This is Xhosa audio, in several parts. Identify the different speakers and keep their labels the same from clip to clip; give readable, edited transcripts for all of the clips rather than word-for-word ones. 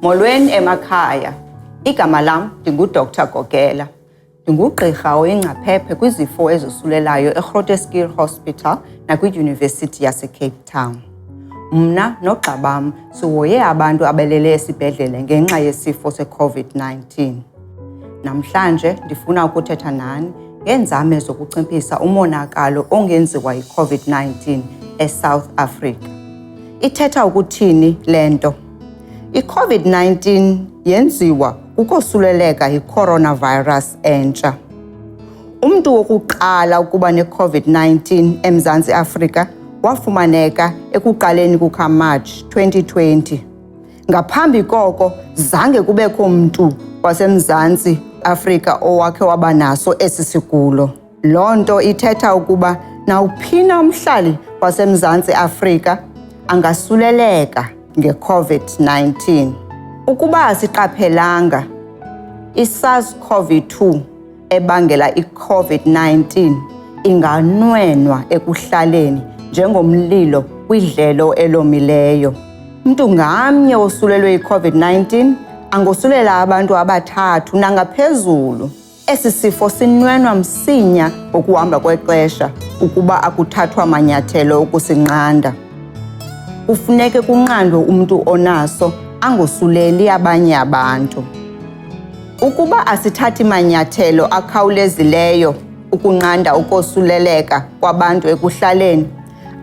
Speaker 1: Molweni emakhaya. Igama lam ndinguDr Gogela. Ndingugqirha oyingcaphephe kwizifo ezosulelayo eGroote Hospital nakwiDyunivesithi yaseCape Town. Mna nogxa bam sihoye abantu abelele esibhedlele ngenxa yesifo se-Covid-19. Namhlanje ndifuna ukuthetha nani ngeenzame zokunciphisa umonakalo ongenziwa yi-Covid-19 eSouth Africa. Ithetha ukuthini le nto? I-Covid-19 yenziwa ukosuleleka yi-coronavirus entsha. Umntu wokuqala ukuba ne-Covid-19 eMzantsi Afrika wafumaneka ekuqaleni kukaMarch 2020. Ngaphambi koko zange kubekho mntu waseMzantsi Afrika owakhe wabanaso esi sigulo. Loo nto ithetha ukuba nawuphina umhlali waseMzantsi Afrika angasuleleka nge-Covid-19. Ukuba asiqaphelanga, i-SARS-CoV-2 ebangela i-Covid-19 inganwenwa ekuhlaleni njengomlilo kwidlelo elomileyo. Mntu ngamnye osulelwe yi-Covid-19 angosulela abantu abathathu nangaphezulu. Esi sifo sinwenwa msinya ngokuhamba kwexesha ukuba akuthathwa manyathelo okusinqanda. Kufuneke kunqandwe umntu onaso angosuleli abanye abantu. Ukuba asithathi manyathelo akhawulezileyo ukunqanda ukosuleleka kwabantu ekuhlaleni,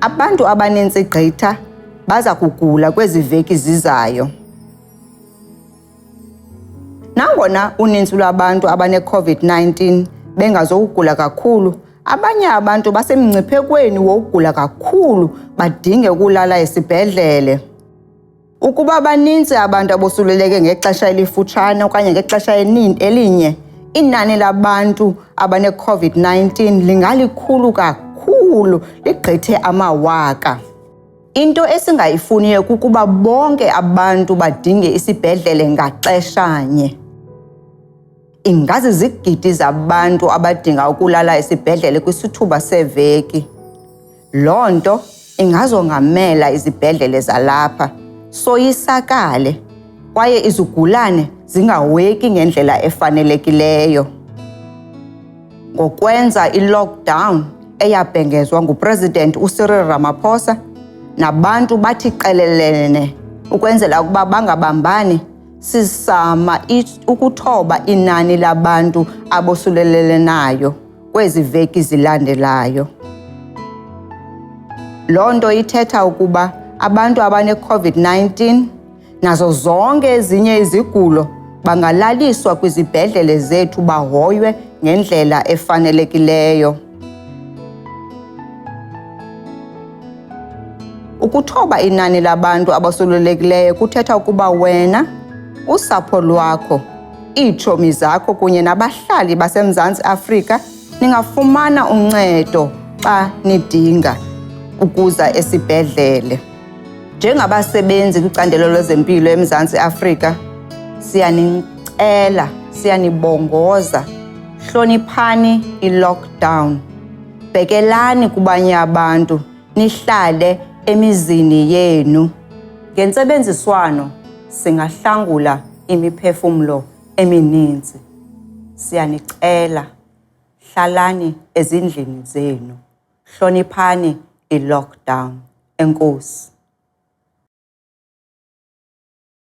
Speaker 1: abantu abanintsi gqitha baza kugula kwezi veki zizayo. Nangona uninzi lwabantu abane-Covid-19 bengazokugula kakhulu, abanye abantu basemngciphekweni wokugula kakhulu badinge ukulala esibhedlele. Ukuba baninzi abantu abosuleleke ngexesha elifutshane okanye ngexesha elinye, inani labantu abane-Covid-19 lingalikhulu kakhulu, ligqithe amawaka. Into esingayifuniyo kukuba bonke abantu badinge isibhedlele ngaxeshanye. Ingazizigidi zabantu abadinga ukulala esibhedlele kwisithuba seveki. Loo nto ingazongamela izibhedlele zalapha, soyisakale, kwaye izigulane zingahoyeki ngendlela efanelekileyo. Ngokwenza i-lockdown eyabhengezwa nguPresident uCyril Ramaphosa, nabantu bathi qelelene ukwenzela ukuba bangabambani, sizama ukuthoba inani labantu abosulelelenayo kwezi veki zilandelayo. Loo nto ithetha ukuba abantu abane-Covid-19 nazo zonke ezinye izigulo bangalaliswa kwizibhedlele zethu bahoywe ngendlela efanelekileyo. Ukuthoba inani labantu abosulelekileyo kuthetha ukuba wena, usapho lwakho, iitshomi zakho kunye nabahlali baseMzantsi Afrika ningafumana uncedo xa nidinga ukuza esibhedlele. Njengabasebenzi kwicandelo lwezempilo eMzantsi Afrika, siyanicela, siyanibongoza, hloniphani i-lockdown. Bhekelani kubanye abantu, nihlale emizini yenu. Ngentsebenziswano singahlangula imiphefumlo emininzi. Siyanicela, hlalani ezindlini zenu. Hloniphani i-lockdown. Enkosi.